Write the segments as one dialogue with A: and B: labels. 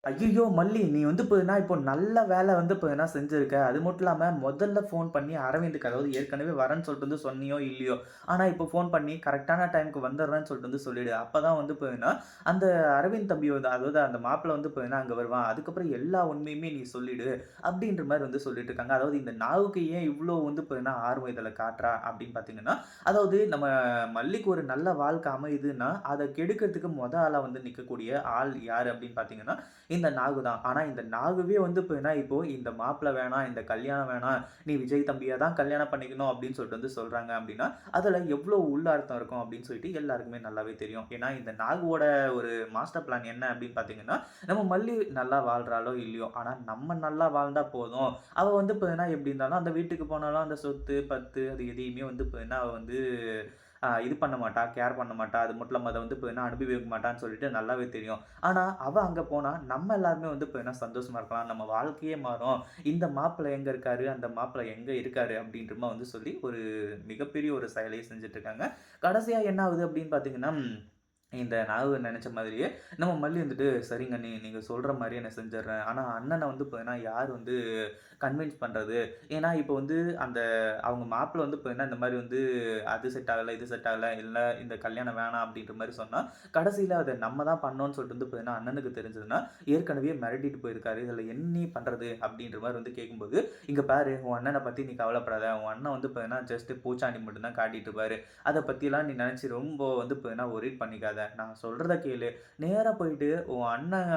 A: ஐய்யய்யோ! மல்லி நீ வந்து பார்த்தீங்கன்னா, இப்போ நல்ல வேலை வந்து பார்த்தீங்கன்னா செஞ்சிருக்க. அது மட்டும் இல்லாம முதல்ல ஃபோன் பண்ணி அரவிந்துக்கு அதாவது ஏற்கனவே வரேன்னு சொல்லிட்டு வந்து சொன்னியோ இல்லையோ, ஆனா இப்போ ஃபோன் பண்ணி கரெக்ட்டான டைம்க்கு வந்துடுறேன்னு சொல்லிட்டு வந்து சொல்லிடு. அப்பதான் வந்து பார்த்தீங்கன்னா, அந்த அரவிந்த் தம்பி வந்து அதாவது அந்த மாப்பிள வந்து பார்த்தீங்கன்னா அங்க வருவான். அதுக்கப்புறம் எல்லா உண்மையுமே நீ சொல்லிடு. அப்படின்ற மாரி வந்து சொல்லிட்டு இருக்காங்க. அதாவது இந்த நாவுக்கு ஏன் இவ்ளோ வந்து பார்த்தீங்கன்னா ஆர்வம் இதில காட்டுறா அப்படின்னு பார்த்தீங்கன்னா, அதாவது நம்ம மல்லிக்கு ஒரு நல்ல வாழ்க்கை அமையுதுன்னா, அத கெடுக்கிறதுக்கு ஆளா வந்து நிக்கக்கூடிய ஆள் யாரு அப்படின்னு பார்த்தீங்கன்னா, இந்த நாகு தான். ஆனா இந்த நாகுவே வந்து பார்த்தீங்கன்னா, இப்போ இந்த மாப்பிள வேணாம், இந்த கல்யாணம் வேணாம், நீ விஜய் தம்பிய தான் கல்யாணம் பண்ணிக்கணும் அப்படின்னு சொல்லிட்டு வந்து சொல்றாங்க அப்படின்னா, அதுல எவ்வளோ உள்ள அர்த்தம் இருக்கும் அப்படின்னு சொல்லிட்டு எல்லாருக்குமே நல்லாவே தெரியும். ஏன்னா இந்த நாகுவோட ஒரு மாஸ்டர் பிளான் என்ன அப்படின்னு பார்த்தீங்கன்னா, நம்ம மல்லி நல்லா வாழ்றாளோ இல்லையோ, ஆனா நம்ம நல்லா வாழ்ந்தா போதும். அவ வந்து பார்த்தீங்கன்னா எப்படி இருந்தாலும் அந்த வீட்டுக்கு போனாலும் அந்த சொத்து, பத்து அது எதையுமே வந்து பார்த்தீங்கன்னா, அவ வந்து இது பண்ண மாட்டா, கேர் பண்ண மாட்டா. அது மட்டும் இல்லாம அத வந்து பார்த்தீங்கன்னா அனுபவிக்க மாட்டான்னு சொல்லிட்டு நல்லாவே தெரியும். ஆனா, அவ அங்க போனா, நம்ம எல்லாருமே வந்து பார்த்தீங்கன்னா சந்தோஷமா இருக்கலாம். நம்ம வாழ்க்கையே மாறும். இந்த மாப்பிள்ளை எங்க இருக்காரு? அந்த மாப்பிள்ளை எங்க இருக்காரு? அப்படின்ற மாரி வந்து சொல்லி ஒரு மிகப்பெரிய ஒரு செயலையே செஞ்சுட்டு இருக்காங்க. கடைசியா என்ன ஆகுது அப்படின்னு பார்த்தீங்கன்னா, இந்த நாகு நெனச்ச மாதிரியே நம்ம மல்லி வந்துட்டு, "சரிங்க அண்ணி, நீங்க சொல்ற மாரியே நான் செஞ்சுர்றேன். ஆனா அண்ணன வந்து பார்த்தீங்கன்னா, யார் வந்து கன்வின்ஸ் பண்றது?" ஏன்னா, இப்போ வந்து அந்த அவங்க மாப்பிள்ளை வந்து பார்த்தீங்கன்னா, இந்த மாரி வந்து அது செட் ஆகல, இது செட் ஆகல, இல்ல இந்த கல்யாணம் வேணாம் அப்படின்ற மாரி சொன்னா, கடைசியில அத நம்ம தான் பண்ணோம்னு சொல்லிட்டு வந்து பார்த்தீங்கன்னா, அண்ணனுக்கு தெரிஞ்சதுன்னா, ஏற்கனவே மிரட்டிட்டு போயிருக்காரு. "இதுல என்ன பண்றது?" அப்படின்ற மாரி வந்து கேட்கும்போது, "இங்க பாரு உன் அண்ணன பத்தி நீ கவலைப்படாத. உன் அண்ணன் வந்து பார்த்தீங்கன்னா, ஜஸ்ட் பூச்சாண்டி மட்டும் தான் காட்டிட்டு இருப்பாரு. அத பத்திலாம் நீ நெனச்சு ரொம்ப வந்து பார்த்தீங்கன்னா, வொரிட் பண்ணிக்காத. நான் சொல்றத கேளு. நேரா போயிட்டு உன் அண்ணன்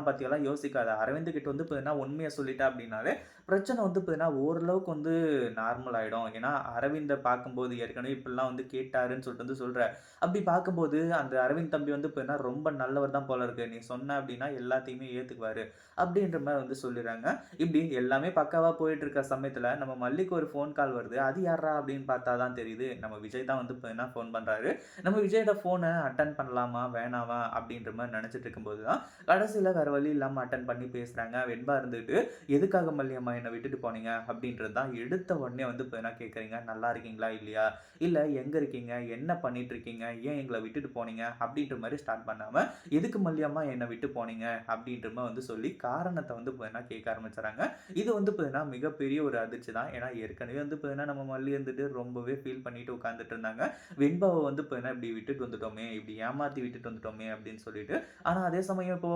A: பத்தியெல்லாம் யோசிக்காத. அரவிந்த் கிட்ட வந்து பார்த்தீங்கன்னா, உண்மைய சொல்லிட்ட அப்படின்னாலே, பிரச்சனை வந்து பார்த்தீங்கன்னா, ஓரளவுக்கு வந்து நார்மல் ஆயிடும். ஏன்னா, அரவிந்த பார்க்கும்போது ஏற்கனவே இப்படிலாம் வந்து கேட்டாருன்னு சொல்லிட்டு வந்து சொல்ற. அப்படி பார்க்கும்போது, அந்த அரவிந்த் தம்பி வந்து பார்த்தீங்கன்னா, ரொம்ப நல்லவர் தான் போல இருக்கு. நீ சொன்ன அப்படின்னா எல்லாத்தையுமே ஏத்துக்குவாரு. அப்படின்ற மாரி வந்து சொல்லிர்றாங்க. இப்படி எல்லாமே பக்காவா போயிட்டு இருக்க சமயத்துல, நம்ம மல்லிக்கு ஒரு ஃபோன் கால் வருது. அது யார்றா அப்படின்னு பார்த்தா தான் தெரியுது, நம்ம விஜய் தான் வந்து பார்த்தீங்கன்னா ஃபோன் பண்றாரு. நம்ம விஜயோட ஃபோன அட்டெண்ட் பண்ணலாமா? வேணாமா? அப்படின்ற மாரி நெனச்சிட்டு இருக்கும்போது தான், கடைசில வேற வழி இல்லாம அட்டெண்ட் பண்ணி பேசுறாங்க. வெண்பா இருந்துட்டு, "எதுக்காக மல்லியம்மா என்ன விட்டுட்டு போனீங்க?" அப்படின்றது தான் எடுத்த உடனே வந்து பார்த்தீங்கன்னா கேட்கறீங்க. "நல்லா இருக்கீங்களா? இல்லையா? இல்ல எங்க இருக்கீங்க? என்ன பண்ணிட்டு இருக்கீங்க? ஏன் எங்கள விட்டுட்டு போனீங்க?" அப்படின்ற மாரி ஸ்டார்ட் பண்ணாம, "எதுக்கு மல்லியம்மா என்ன விட்டு போனீங்க?" அப்படின்ற மாரி வந்து சொல்லி காரணத்த வந்து பார்த்தீங்கன்னா கேட்க ஆரம்பிச்சுறாங்க. இது வந்து பார்த்தீங்கன்னா மிகப்பெரிய ஒரு அதிர்ச்சி தான். ஏன்னா ஏற்கனவே வந்து பார்த்தீங்கன்னா நம்ம மல்லி வந்துட்டு ரொம்பவே ஃபீல் பண்ணிட்டு உட்கார்ந்துட்டு இருந்தாங்க. வெண்பாவ வந்து பார்த்தீங்கன்னா இப்படி விட்டுட்டு வந்துட்டோமே! இப்படி ஏமாத்தி விட்டுட்டு வந்துட்டோமே! அப்படின்னு சொல்லிட்டு. ஆனா அதே சமயம் இப்போ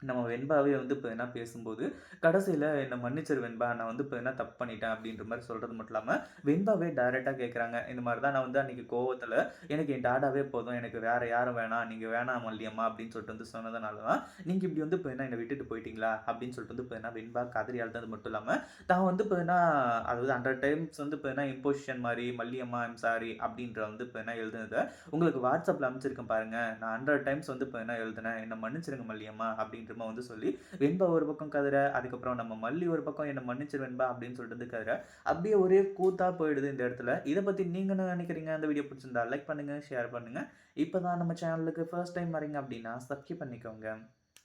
A: நம்ம வெண்பாவே வந்து பார்த்தீங்கன்னா பேசும்போது, கடைசியில "என்ன மன்னிச்சிரு வெண்பா. நான் வந்து பார்த்தீங்கன்னா தப்பு பண்ணிட்டேன்." அப்படின்ற மாரி சொல்றது மட்டும் இல்லாம, வெண்பாவே டைரக்ட்டா கேட்கறாங்க. இந்த மாரி தான் நான் வந்து அன்னைக்கு கோவத்துல, "எனக்கு என் டாடாவே போதும். எனக்கு வேற யாரும் வேணாம். நீங்க வேணாம் மல்லியம்மா." அப்படின்னு சொல்லிட்டு வந்து சொன்னதுனால தான், "நீங்க இப்படி வந்து பார்த்தீங்கன்னா என்ன விட்டுட்டு போயிட்டீங்களா?" அப்படின்னு சொல்லிட்டு வந்து பார்த்தீங்கன்னா வெண்பா கதறி அழுதது மட்டும் இல்லாம, தான் வந்து பார்த்தீங்கன்னா அதாவது 100 டைம்ஸ் வந்து பார்த்தீங்கன்னா இம்போசிஷன் மாரி, "மல்லியம்மா ஐ அம் சாரி" அப்படின்ற வந்து பார்த்தீங்கன்னா எழுதுனத உங்களுக்கு WhatsAppல அனுப்பிச்சிருக்கேன் பாருங்க. நான் 100 டைம்ஸ் வந்து பார்த்தீங்கன்னா எழுதினேன். "என்ன மன்னிச்சிருங்க மல்லியம்மா" அப்படின்ற மாரி வந்து சொல்லி, வெண்பா ஒரு பக்கம் கதற, அதுக்கப்புறம் நம்ம மல்லி ஒரு பக்கம் "என்ன மன்னிச்சிரு வெண்பா" அப்படின்னு சொல்லிட்டு வந்து கதற, அப்படியே ஒரே கூத்தா போயிடுது இந்த இடத்துல. இத பத்தி நீங்க என்ன நினைக்கிறீங்க? இந்த வீடியோ பிடிச்சிருந்தா லைக் பண்ணுங்க, ஷேர் பண்ணுங்க. இப்ப தான் நம்ம சேனலுக்கு ஃபர்ஸ்ட் டைம் வரீங்க அப்படின்னா சப்ஸ்கிரைப் பண்ணிக்கோங்க.